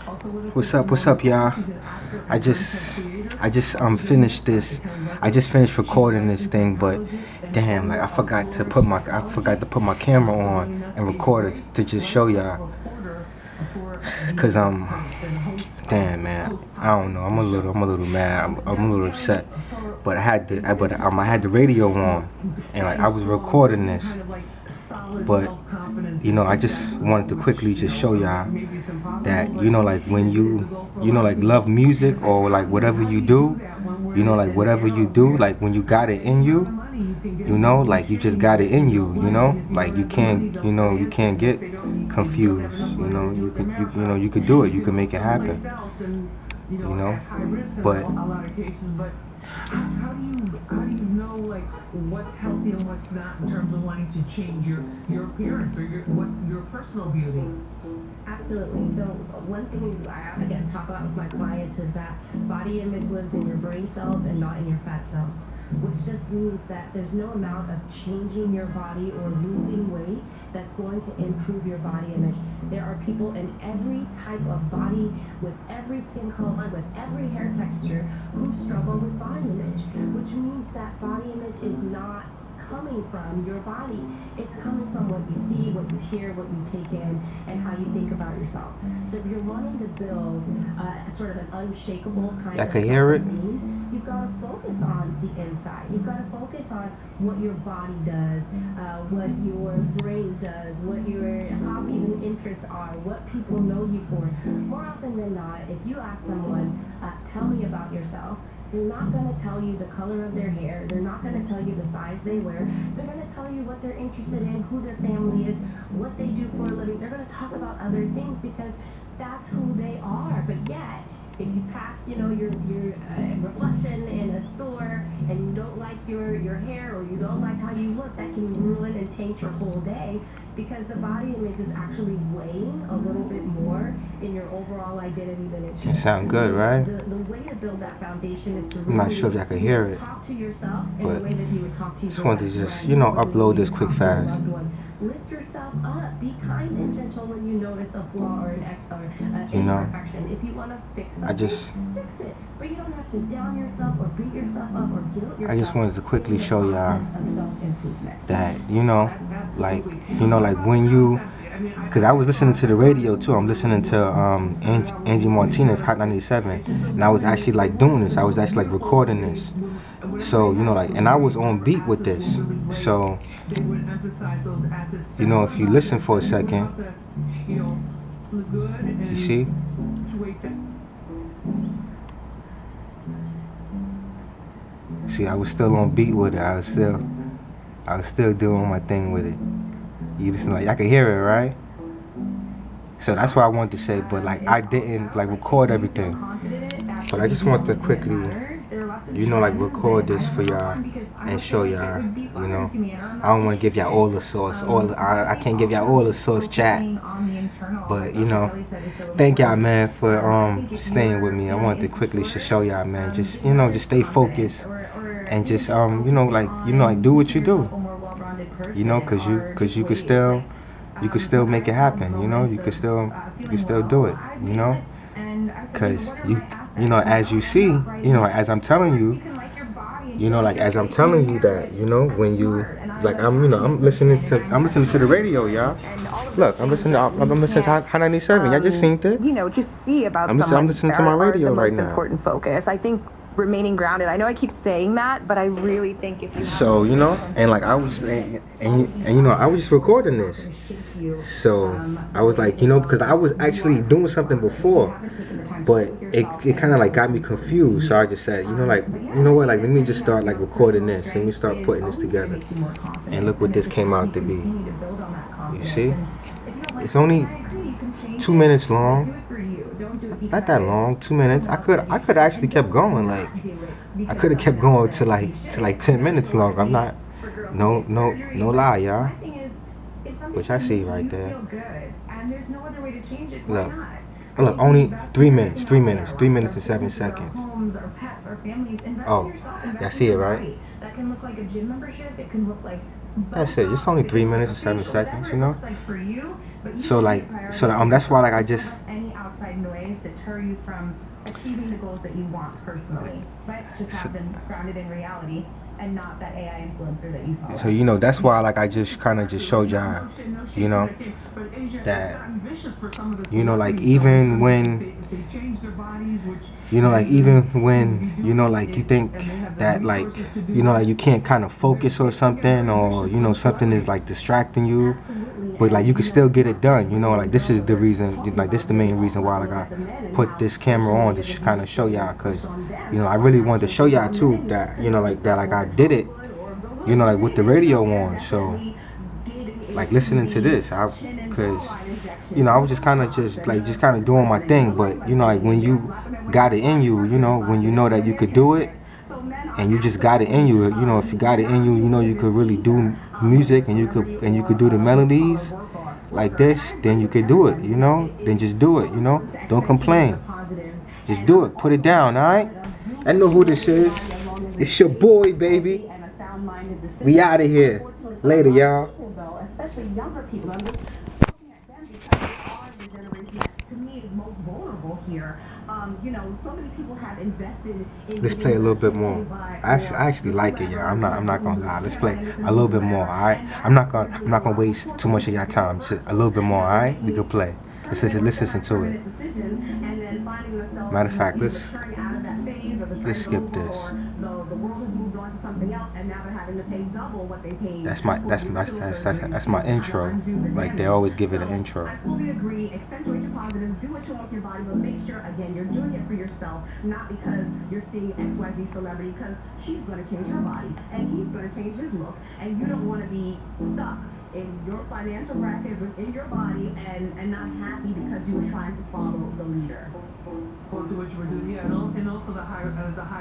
What's up, y'all? I just finished this. I just finished recording this thing, but damn, like I forgot to put my camera on and record it to just show y'all. Cause damn man, I don't know. I'm a little mad. I'm a little upset. But I had the radio on, and like I was recording this. But I just wanted to quickly just show y'all that like when you like love music or like whatever you do, like whatever you do, like when you got it in you, like you just got it in you, like you can't get confused, you could do it, you can make it happen, but how do you know like what's healthy and what's not in terms of wanting to change your appearance or your personal beauty? Absolutely. So one thing I again talk about with my clients is that body image lives in your brain cells and not in your fat cells, which just means that there's no amount of changing your body or losing weight that's going to improve your body image. There are people in every type of body, with every skin color, with every hair texture, who struggle with body image, which means that body image is not coming from your body. It's coming from what you see, what you hear, what you take in, and how you think about yourself. So if you're wanting to build sort of an unshakable kind of self-esteem, you've got to focus on the inside. You've got to focus on what your body does, what your brain does, what your hobbies and interests are, what people know you for. More often than not, if you ask someone, tell me about yourself, they're not going to tell you the color of their hair. They're not going to tell you the size they wear. They're going to tell you what they're interested in, who their family is, what they do for a living. They're going to talk about other things because that's who they are. But yet, if you pass, your reflection in a store and you don't like your hair or you don't like how you look, that can ruin and taint your whole day because the body image is actually weighing a little bit more in your overall identity than it should. It sound good, right? The way to build that foundation is to I'm not sure if y'all can hear it, talk to yourself in but the way that you would talk to just wanted to just upload this quick fast. Lift yourself up. Be kind and gentle when you notice a flaw or an imperfection. If you want to fix something, fix it. But you don't have to down yourself or beat yourself up or guilt yourself. I just wanted to quickly show y'all that like when you, because I was listening to the radio too. I'm listening to Angie Martinez Hot 97, and I was actually like doing this. I was actually like recording this. So and I was on beat with this. So if you listen for a second, you see. See, I was still on beat with it. I was still doing my thing with it. You listen, like I could hear it, right? So that's what I wanted to say, but like I didn't like record everything. But I just want to quickly, like record this for y'all and show y'all. I don't want to give y'all all the sauce. I can't give y'all all the sauce, chat. But thank y'all, man, for staying with me. I wanted to quickly show y'all, man. Just just stay focused and just like do what you do. Cause you could still make it happen. You could still do it. Cause as you see, as I'm telling you, as I'm telling you that, when you like I'm listening to the radio, y'all. Look, I'm listening to Hot 97. Y'all just seen it. Just see about I'm listening to my radio right now. Important focus. I think remaining grounded. I know I keep saying that, but I really think if you so and like I was and I was just recording this. So I was like, because I was actually doing something before, but it kind of like got me confused. So I just said, like, what, like let me just start like recording this. Let me start putting this together. And look what this came out to be. You see? It's only 2 minutes long. Not that long, 2 minutes. I could actually kept going. Like I could have kept going to like 10 minutes long. I'm not no lie, y'all. Which I see right there. Look, only 3 minutes, 3 minutes and 7 seconds. Oh, y'all see it, right? That can look like a gym membership. It can look like That's it. It's only 3 minutes and 7 seconds, you know. Like for you, but you So should like, be so that's why like I just. Don't let any outside noise deter you from achieving the goals that you want personally, right? Just have them grounded in reality and not that AI influencer that you follow. So you know that's why like I just kind of just showed y'all, you know, that you know like even when you know like even when you know like you think that like you know like you can't kind of focus or something, or you know something is like distracting you, but like you can still get it done, you know. Like this is the reason, like this is the main reason why like I put this camera on to kind of show y'all, because you know I really wanted to show y'all too that you know like that like I did it, you know, like with the radio on. So like listening to this, because you know I was just kind of just kind of doing my thing, but you know like when you got it in you, you know, when you know that you could do it and you just got it in you, you know, if you got it in you, you know you could really do music, and you could do the melodies like this, then you could do it, you know. Then just do it, you know. Don't complain. Just do it. Put it down, all right? I know who this is. It's your boy, baby. We out of here. Later, y'all. Especially younger people. I'm just looking at them because they are the generation that, to me, is most vulnerable here. You know, so many people have invested in. Let's play a little bit more. I actually like it, y'all. I'm not gonna lie. Let's play a little bit more, all right? I'm not gonna waste too much of your time. Just a little bit more, all right? We can play. Let's listen to it. Matter of fact, let's skip this. That's my intro. Like they always give it an intro. I fully agree. Accentuate your positives. Do what you want with your body, but make sure again you're doing it for yourself, not because you're seeing XYZ celebrity. Because she's going to change her body and he's going to change his look, and you don't want to be stuck in your financial bracket within your body and not happy because you were trying to follow the leader. Or do what you were doing, yeah, and also the high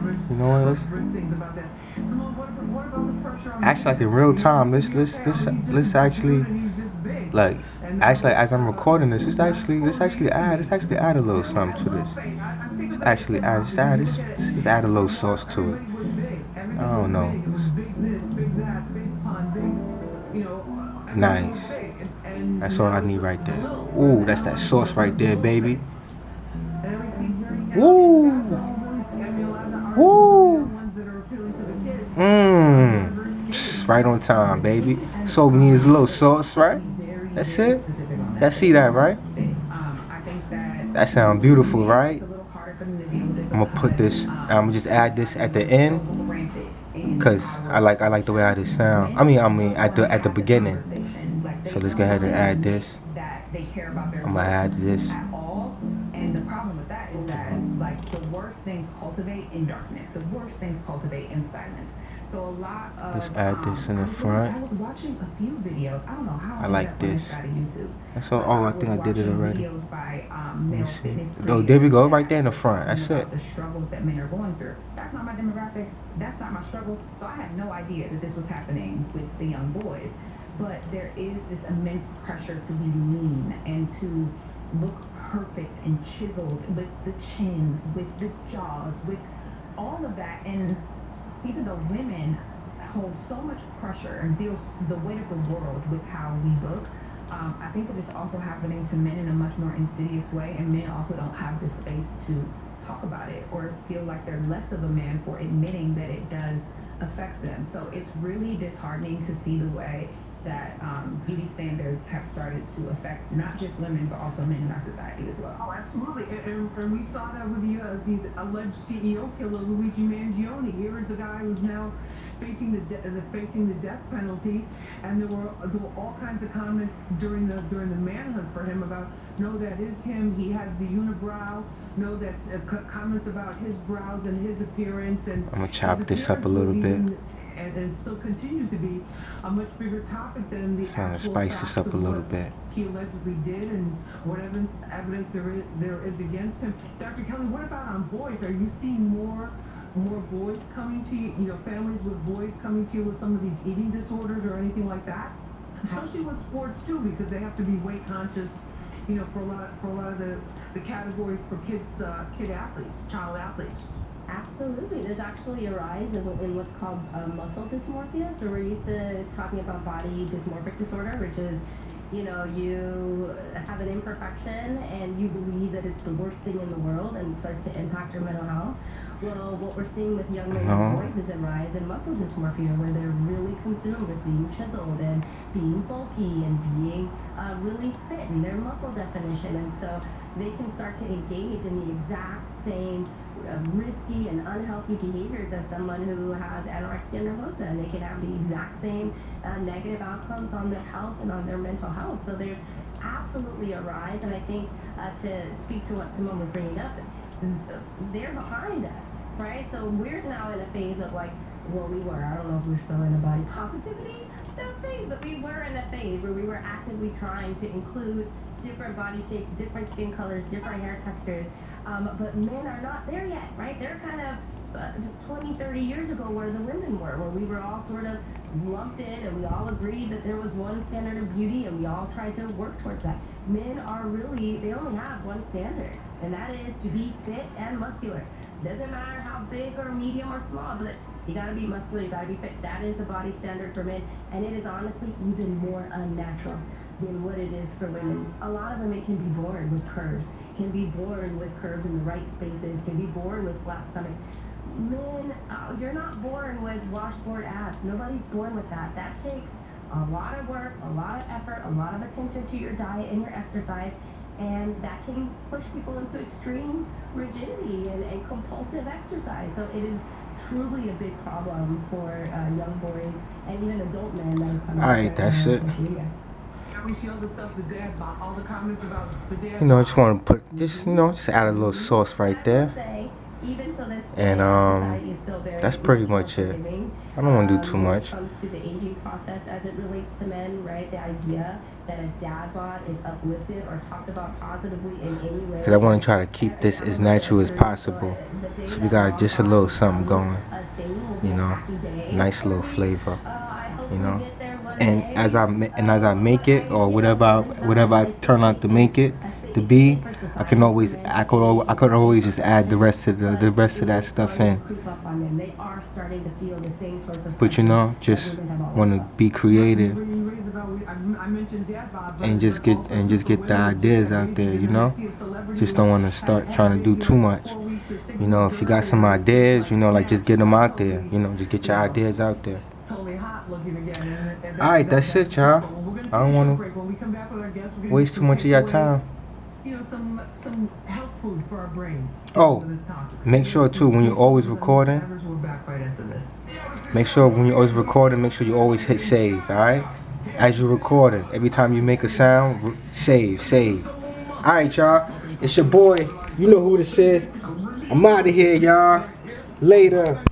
risk. You know what? Risk things about that. So what about the pressure on actually like in real time? Let's actually like actually as I'm recording this, let's actually add a little something to this. Let's add a little sauce to it. I don't know. Nice. That's all I need right there. Ooh, that's that sauce right there, baby. Woo! Woo! Right on time, baby. So we need a little sauce, right? That's it. Y'all see that, right? That sounds beautiful, right? I'm gonna put this. I'm gonna just add this at the end, cause I like the way how this sound. I mean at the beginning. So let's go ahead and add this. I'm gonna add this. And the problem with that is that, like, the worst things cultivate in darkness. The worst things cultivate in silence. So a lot of... Let's add this in the front. I was watching a few videos. I don't know how I like this. YouTube. That's all. Oh, I think I did it already. Videos by, Let me see. Oh, there we go. Right there in the front. That's it. The struggles that men are going through. That's not my demographic. That's not my struggle. So I had no idea that this was happening with the young boys. But there is this immense pressure to be lean and to look perfect and chiseled, with the chins, with the jaws, with all of that. And even though women hold so much pressure and feel the weight of the world with how we look, I think that it's also happening to men in a much more insidious way, and men also don't have the space to talk about it or feel like they're less of a man for admitting that it does affect them. So it's really disheartening to see the way that beauty standards have started to affect not just women but also men in our society as well. Oh, absolutely, and we saw that with the alleged CEO killer Luigi Mangione. Here is a guy who's now facing the death penalty, and there were all kinds of comments during the manhunt for him about, no, that is him. He has the unibrow. No, that's comments about his brows and his appearance, and I'm gonna chop this up a little bit. And still continues to be a much bigger topic than the Trying to actual spice facts this up of a little what bit. he allegedly did and what evidence there is against him. Dr. Kelly, what about on boys? Are you seeing more boys coming to you? You know, families with boys coming to you with some of these eating disorders or anything like that? Especially with sports too, because they have to be weight conscious. You know, for a lot of the categories for kid athletes, child athletes. Absolutely. There's actually a rise in what's called muscle dysmorphia. So we're used to talking about body dysmorphic disorder, which is, you have an imperfection and you believe that it's the worst thing in the world and it starts to impact your mental health. Well, what we're seeing with young men and boys is a rise in muscle dysmorphia, where they're really consumed with being chiseled and being bulky and being really fit in their muscle definition. And so they can start to engage in the exact same risky and unhealthy behaviors as someone who has anorexia nervosa, and they can have the exact same negative outcomes on their health and on their mental health. So there's absolutely a rise, and I think to speak to what Simone was bringing up, they're behind us, right? So we're now in a phase of like, well, I don't know if we're still in a body positivity phase, but we were in a phase where we were actively trying to include different body shapes, different skin colors, different hair textures. But men are not there yet, right? They're kind of 20, 30 years ago where the women were, where we were all sort of lumped in and we all agreed that there was one standard of beauty and we all tried to work towards that. Men are really, they only have one standard, and that is to be fit and muscular. Doesn't matter how big or medium or small, but you gotta be muscular, you gotta be fit. That is the body standard for men, and it is honestly even more unnatural than what it is for women. A lot of women can be born with curves, can be born with curves in the right spaces, can be born with flat stomach. Men, you're not born with washboard abs. Nobody's born with that. That takes a lot of work, a lot of effort, a lot of attention to your diet and your exercise, and that can push people into extreme rigidity and compulsive exercise. So it is truly a big problem for young boys and even adult men that are coming Alright, that's it. We see all the stuff, the dad, all the comments about the dad. I just want to put just add a little sauce right there. And that's pretty much it. I don't want to do too much. When it comes to the aging process as it relates to men, right? The idea that a dad bod is uplifted or talked about positively in any way. Because I want to try to keep this as natural as possible. So we got just a little something going, nice little flavor, And as I make it, or whatever I turn out to make it to be, I could always just add the rest of that stuff in. But just want to be creative and just get the ideas out there. Just don't want to start trying to do too much. If you got some ideas, like just get them out there. Just get your ideas out there. Alright, that's it, y'all. I don't want to waste too much of your time. Some health food for our brains. Oh, make sure too when you're always recording. Make sure you always hit save. Alright, as you're recording, every time you make a sound, save. Alright, y'all. It's your boy. You know who this is. I'm out of here, y'all. Later.